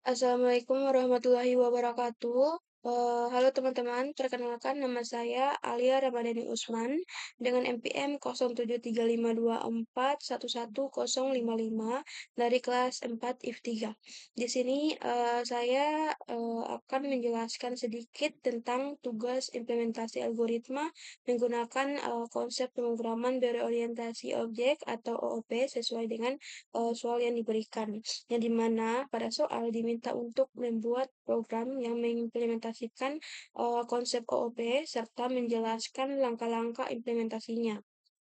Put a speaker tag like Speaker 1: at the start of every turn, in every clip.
Speaker 1: Assalamualaikum warahmatullahi wabarakatuh. Halo teman-teman, perkenalkan nama saya Alia Ramadhani Usman dengan NPM 073524111055 dari kelas 4 IF 3. Di sini saya akan menjelaskan sedikit tentang tugas implementasi algoritma menggunakan konsep pemrograman berorientasi objek atau OOP sesuai dengan soal yang diberikan, yang dimana pada soal diminta untuk membuat program yang mengimplementasikan konsep OOP serta menjelaskan langkah-langkah implementasinya.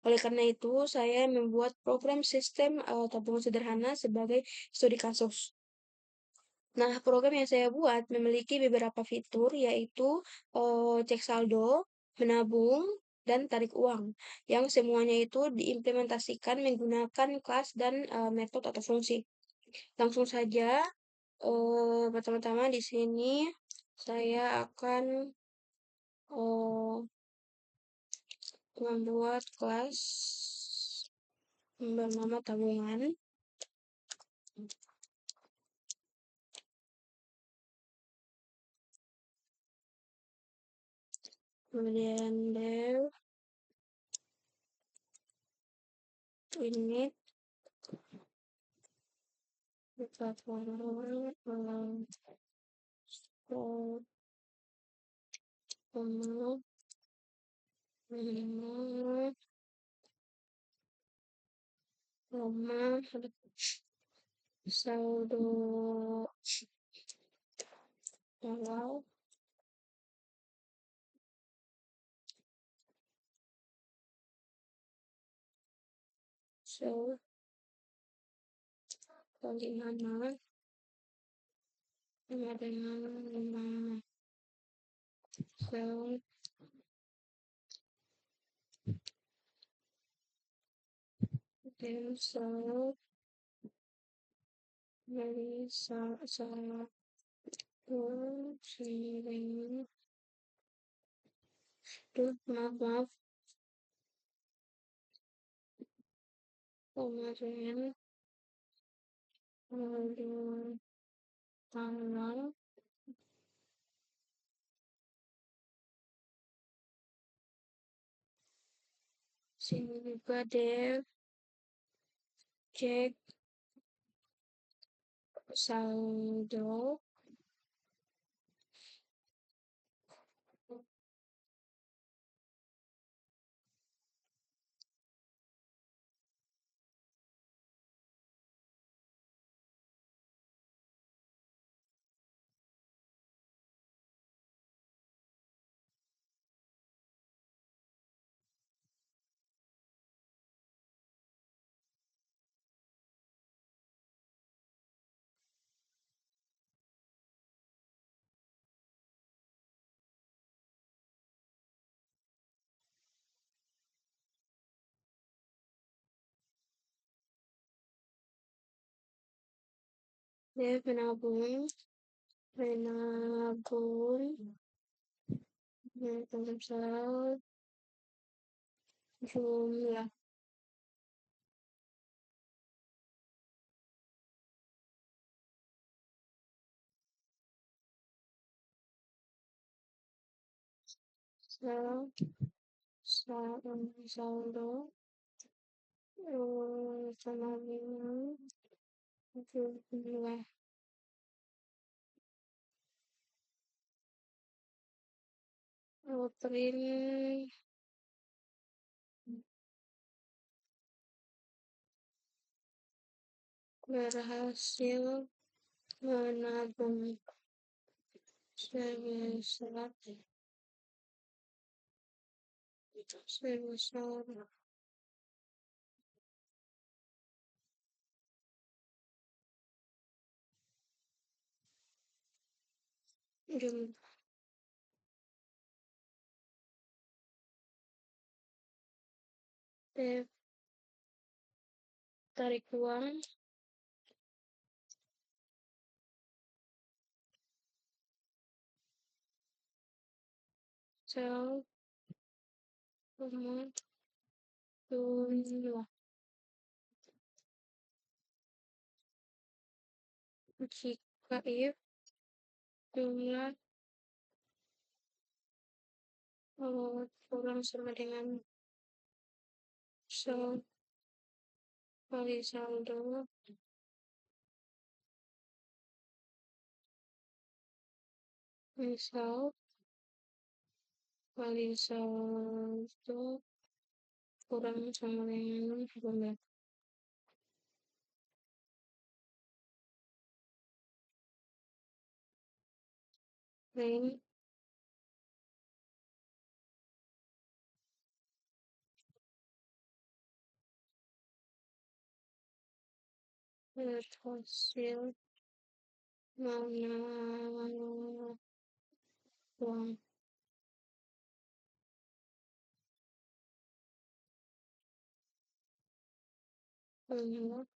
Speaker 1: Oleh karena itu, saya membuat program sistem tabungan sederhana sebagai studi kasus. Nah, program yang saya buat memiliki beberapa fitur, yaitu cek saldo, menabung, dan tarik uang, yang semuanya itu diimplementasikan menggunakan kelas dan metode atau fungsi. Langsung saja, pertama-tama di sini saya akan membuat kelas bernama tabungan. Kemudian dev init platform Roma saldo awal so bagaimana dengan 5 sel dan sel dari satu sembilan maaf kemarin tanggal sini juga dev cek saldo dev menabung sel jumlah sel saldo penabungan jumlah print berhasil menabung sebesar jumlah dev tarik uang sel jumlah jika if jumlah kurang sama dengan sel kali saldo misal kali saldo kurang sama dengan jumlah lain hasil mana uang penyebab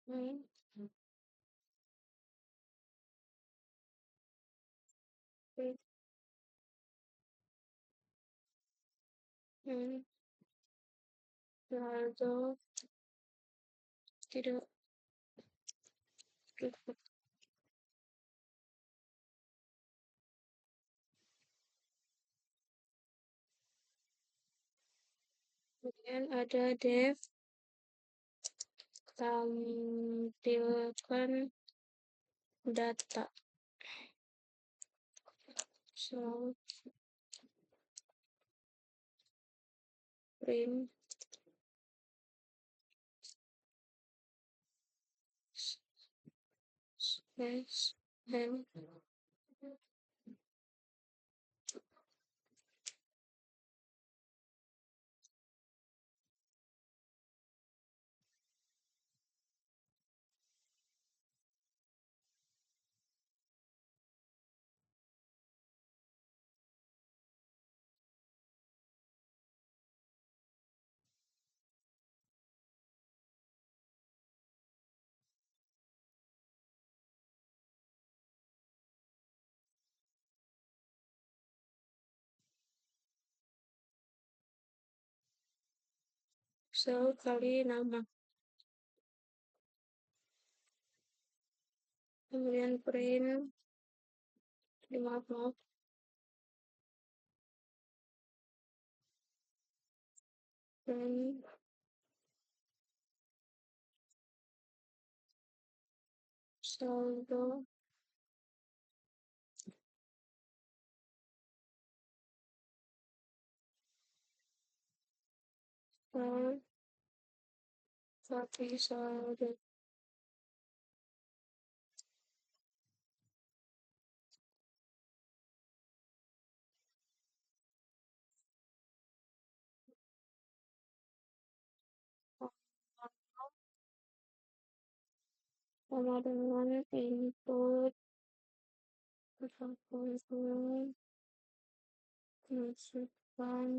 Speaker 1: lain saldo tidak cukup. Kemudian ada dev tampilkan data so print space and sel kali nama. Kemudian print maaf print saldo sel kali saldo sama dengan input kesampaian masukkan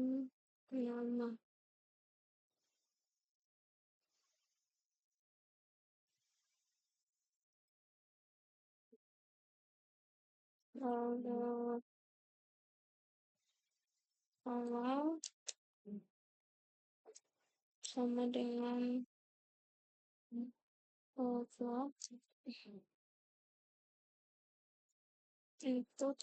Speaker 1: nama saldo awal sama dengan output input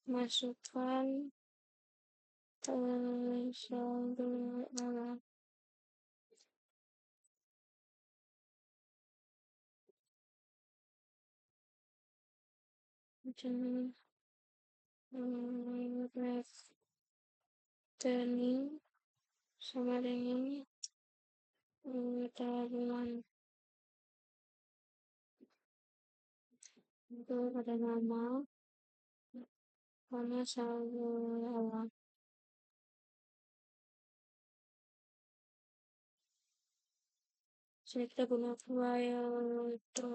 Speaker 1: masukkan saldo awal rekening sama dengan tabungan itu pada nama mana saldo awal jadi kita guna file itu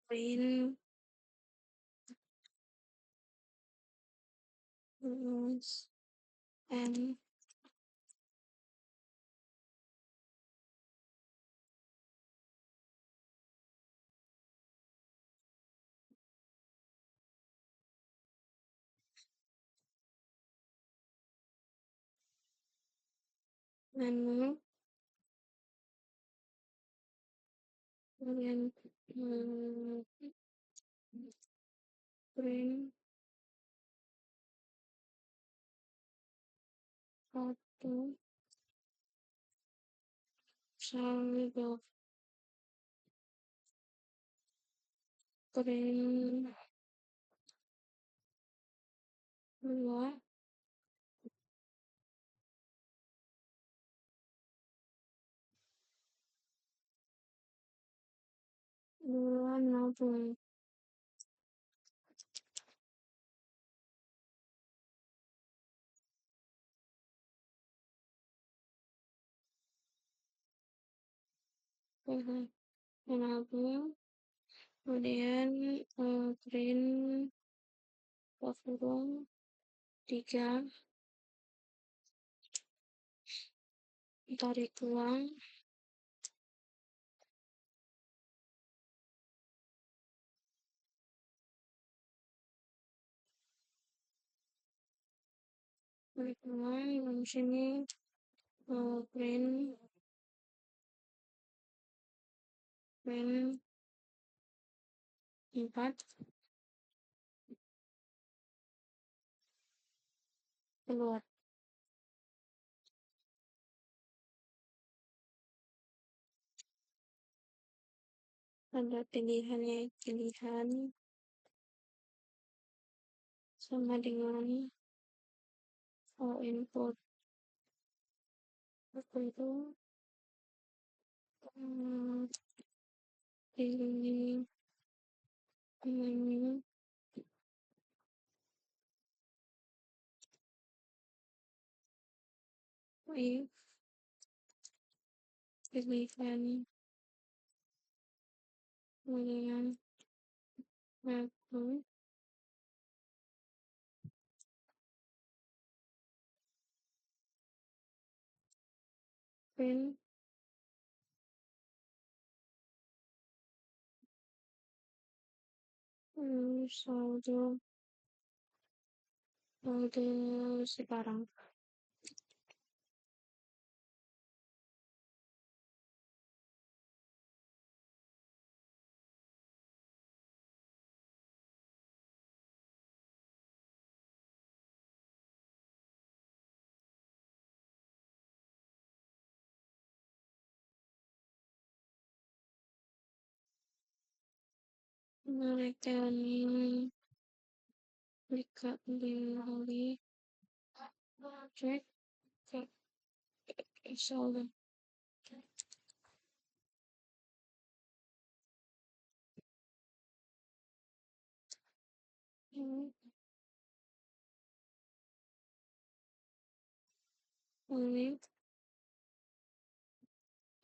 Speaker 1: print, rules, and menu, kemudian print foto saldo, print dua, dua nabung. Menabung, kemudian print kurung tiga, tarik uang, tarik uang, di sini print, print empat, keluar. Ada pilihannya, pilihan sama dengan input apa itu, pilih menu, if pilihan, kemudian waktu, print, saldo, saldo sekarang. Rekening dikali cek ke saldo. Ini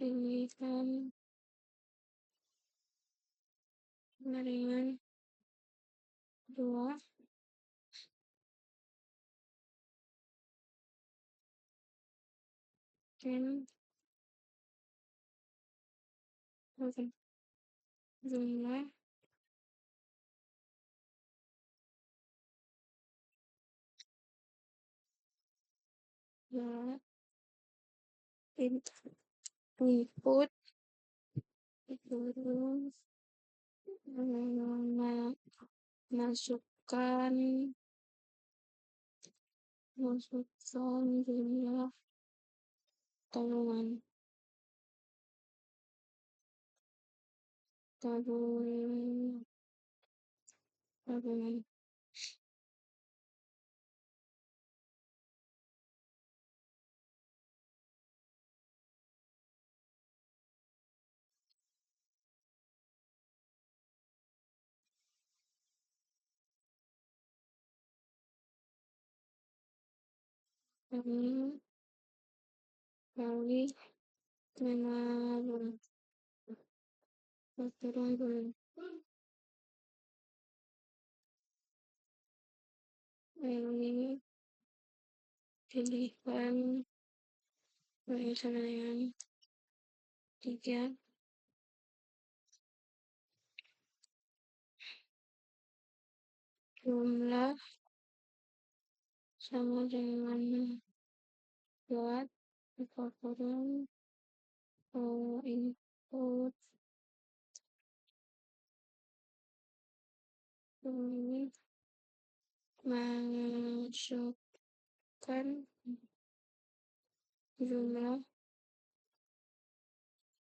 Speaker 1: pilihan jaringan dua, dan jumlah ya input terus masukkan jumlah tabungan tabungan tabungan kali kali menabung tabungan Ini pilihan sama dengan 3, jumlah sama dengan buat kurang input ini masukkan jumlah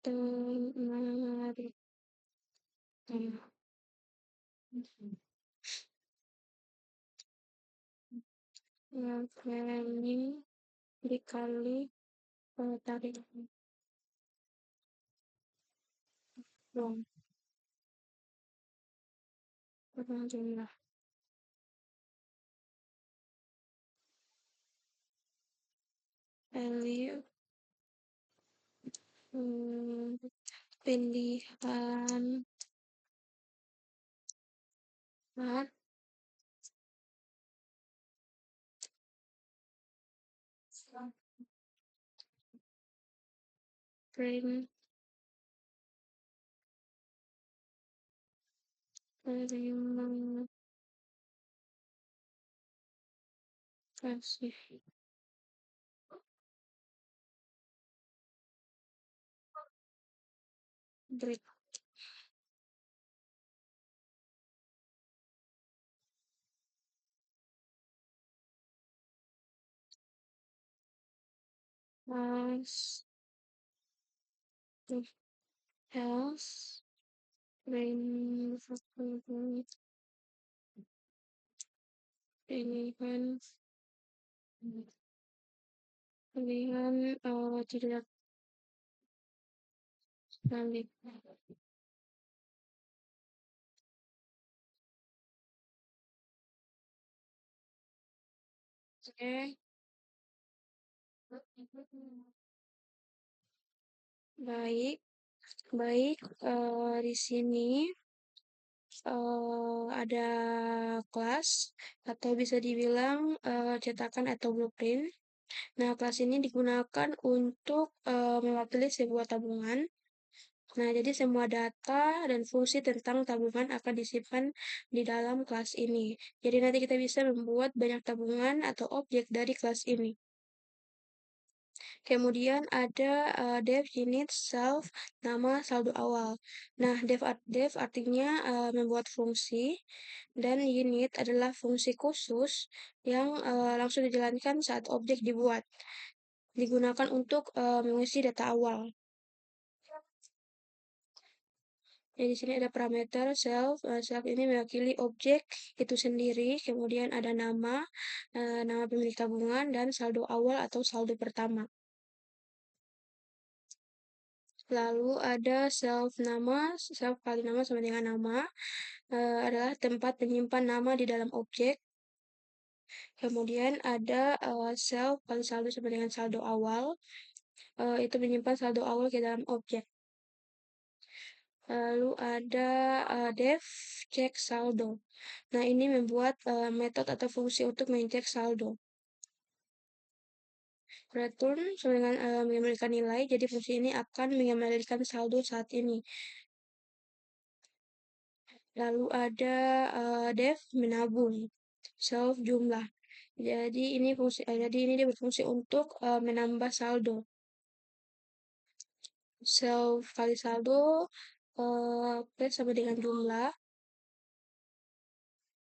Speaker 1: penarikan planning dikali tarik dong kurang jumlah value pilihan hard print terima kasih break as else print pilihan pilihan tidak valid. Oke, baik, baik. Di sini ada kelas atau bisa dibilang cetakan atau blueprint. Nah, kelas ini digunakan untuk mewakili sebuah tabungan. Nah, jadi semua data dan fungsi tentang tabungan akan disimpan di dalam kelas ini. Jadi nanti kita bisa membuat banyak tabungan atau objek dari kelas ini. Kemudian ada dev unit self nama saldo awal. Nah, dev artinya membuat fungsi dan unit adalah fungsi khusus yang langsung dijalankan saat objek dibuat. Digunakan untuk mengisi data awal. Jadi di sini ada parameter self. Self ini mewakili objek itu sendiri. Kemudian ada nama, nama pemilik tabungan dan saldo awal atau saldo pertama. Lalu ada self kali nama sama dengan nama adalah tempat penyimpan nama di dalam objek. Kemudian ada self kali saldo sama dengan saldo awal, itu menyimpan saldo awal ke dalam objek. Lalu ada def cek saldo. Nah, ini membuat metode atau fungsi untuk mengecek saldo. Return sama dengan mengembalikan nilai, jadi fungsi ini akan mengembalikan saldo saat ini. Lalu ada def menabung, self jumlah. Jadi ini dia berfungsi untuk menambah saldo. Self kali saldo plus sama dengan jumlah.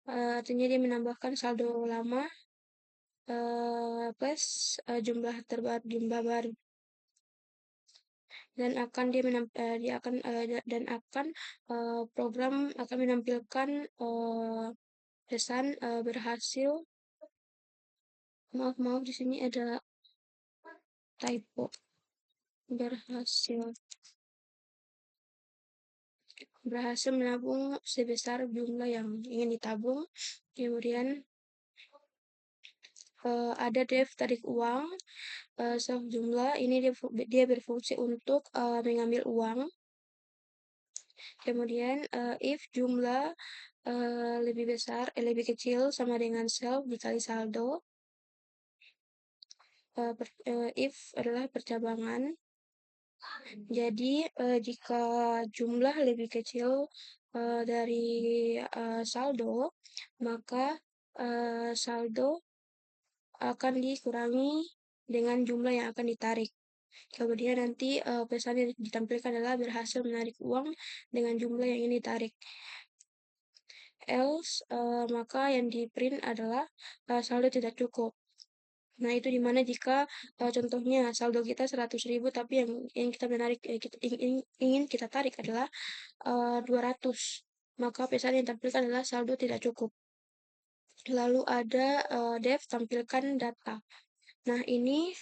Speaker 1: Artinya dia menambahkan saldo lama plus jumlah baru dan akan dia akan dan akan program akan menampilkan pesan berhasil. Maaf di sini ada typo. Berhasil menabung sebesar jumlah yang ingin ditabung. Kemudian ada dev tarik uang self jumlah ini dia berfungsi untuk mengambil uang. Kemudian, if jumlah lebih kecil sama dengan self dikali saldo, if adalah percabangan. Jadi, jika jumlah lebih kecil dari saldo, maka saldo akan dikurangi dengan jumlah yang akan ditarik. Kemudian nanti pesan yang ditampilkan adalah berhasil menarik uang dengan jumlah yang ingin ditarik. Else, maka yang di print adalah saldo tidak cukup. Nah, itu dimana jika contohnya saldo kita 100.000 tapi yang kita menarik ingin kita tarik adalah 200. Maka pesan yang ditampilkan adalah saldo tidak cukup. Lalu ada dev tampilkan data. Nah, ini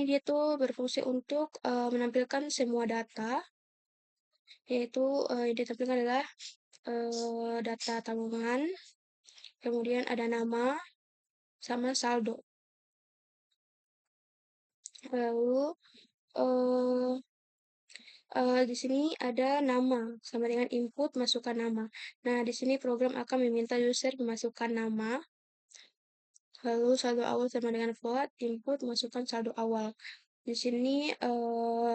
Speaker 1: dia tuh berfungsi untuk menampilkan semua data, yaitu yang ditampilkan adalah data tabungan, kemudian ada nama sama saldo. Lalu eh, di sini ada nama sama dengan input masukkan nama. Nah, di sini program akan meminta user memasukkan nama. Lalu saldo awal sama dengan float, input masukkan saldo awal. Di sini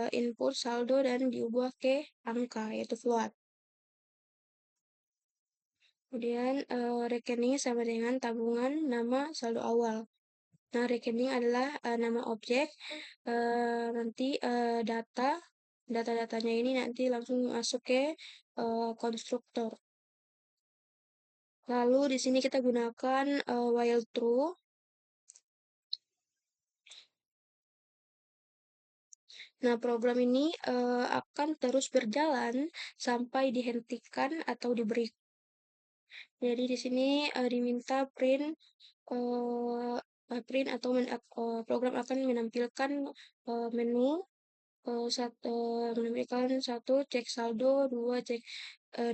Speaker 1: input saldo dan diubah ke angka yaitu float. Kemudian rekening sama dengan tabungan nama saldo awal. Nah, rekening adalah nama objek. Nanti data-datanya ini nanti langsung masuk ke konstruktor. Lalu di sini kita gunakan while true. Nah, program ini akan terus berjalan sampai dihentikan atau diberi. Jadi di sini diminta print atau program akan menampilkan menu menampilkan satu cek saldo, dua cek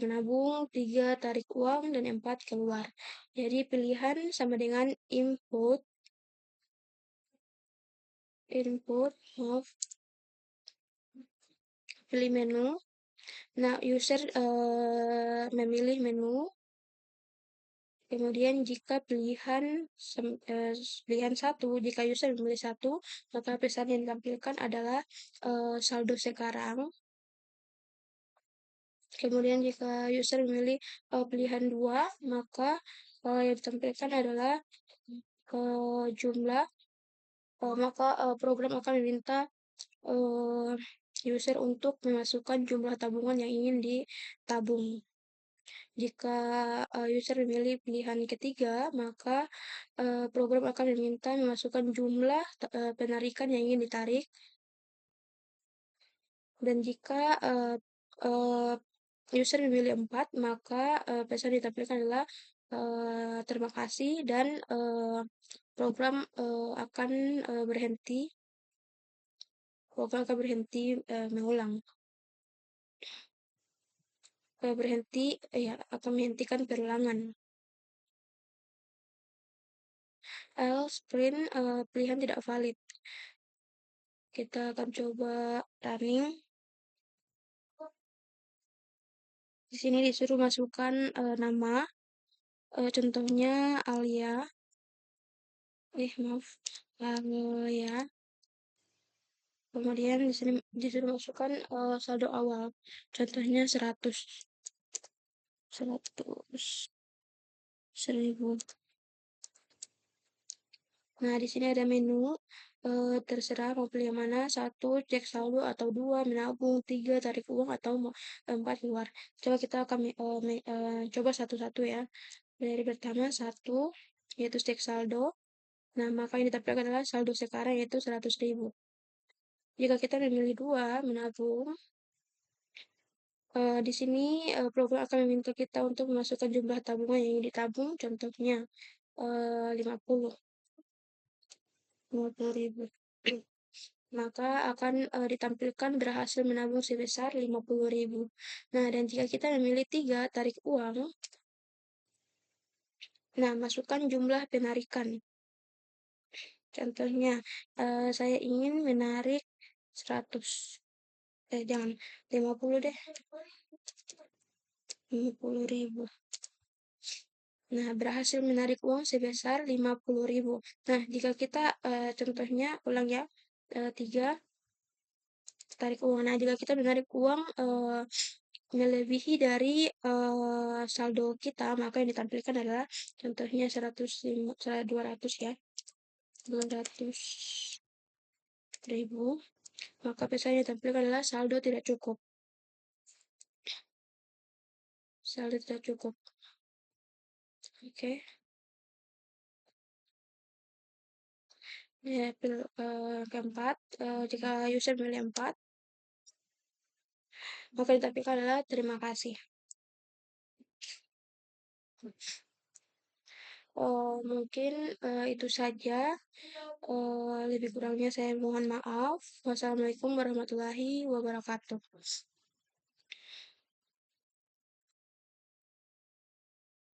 Speaker 1: menabung, tiga tarik uang, dan empat keluar. Jadi pilihan sama dengan input, pilih menu. Nah, user memilih menu. Kemudian jika pilihan satu, jika user memilih satu, maka pesan yang ditampilkan adalah saldo sekarang. Kemudian jika user memilih pilihan dua, maka yang ditampilkan adalah jumlah. Maka program akan meminta user untuk memasukkan jumlah tabungan yang ingin ditabung. Jika user memilih pilihan ketiga, maka program akan meminta memasukkan jumlah penarikan yang ingin ditarik. Dan jika user memilih 4, maka pesan ditampilkan adalah terima kasih dan program akan berhenti. Program akan berhenti mengulang. Akan menghentikan perulangan. Else print pilihan tidak valid. Kita akan coba running. Di sini disuruh masukkan nama. Contohnya Alia. Maaf. Alia. Kemudian di sini disuruh masukkan saldo awal. Contohnya 100. 1000. Nah, di sini ada menu. Terserah mau pilih yang mana. 1, cek saldo, atau 2, menabung, 3, tarik uang, atau 4, keluar. Coba kita akan coba satu-satu ya. Dari pertama, 1, yaitu cek saldo. Nah, maka yang ditampilkan adalah saldo sekarang, yaitu 100.000. Jika kita memilih 2, menabung, di sini program akan meminta kita untuk memasukkan jumlah tabungan yang ingin ditabung, contohnya 50 ribu. Maka akan ditampilkan berhasil menabung sebesar 50.000. Nah, dan jika kita memilih 3, tarik uang, nah masukkan jumlah penarikan. Contohnya, saya ingin menarik 100. jangan, 50 deh, 50.000. Nah, berhasil menarik uang sebesar 50.000. Nah, jika kita, contohnya ulang ya, 3, tarik uang. Nah, jika kita menarik uang, melebihi dari, saldo kita, maka yang ditampilkan adalah contohnya 200 ya, 200.000, maka pesan yang ditampilkan adalah saldo tidak cukup. Saldo tidak cukup. Oke. Ya, keempat, jika user memilih 4, maka ditampilkan adalah terima kasih. Mungkin itu saja. Lebih kurangnya saya mohon maaf. Wassalamualaikum warahmatullahi wabarakatuh.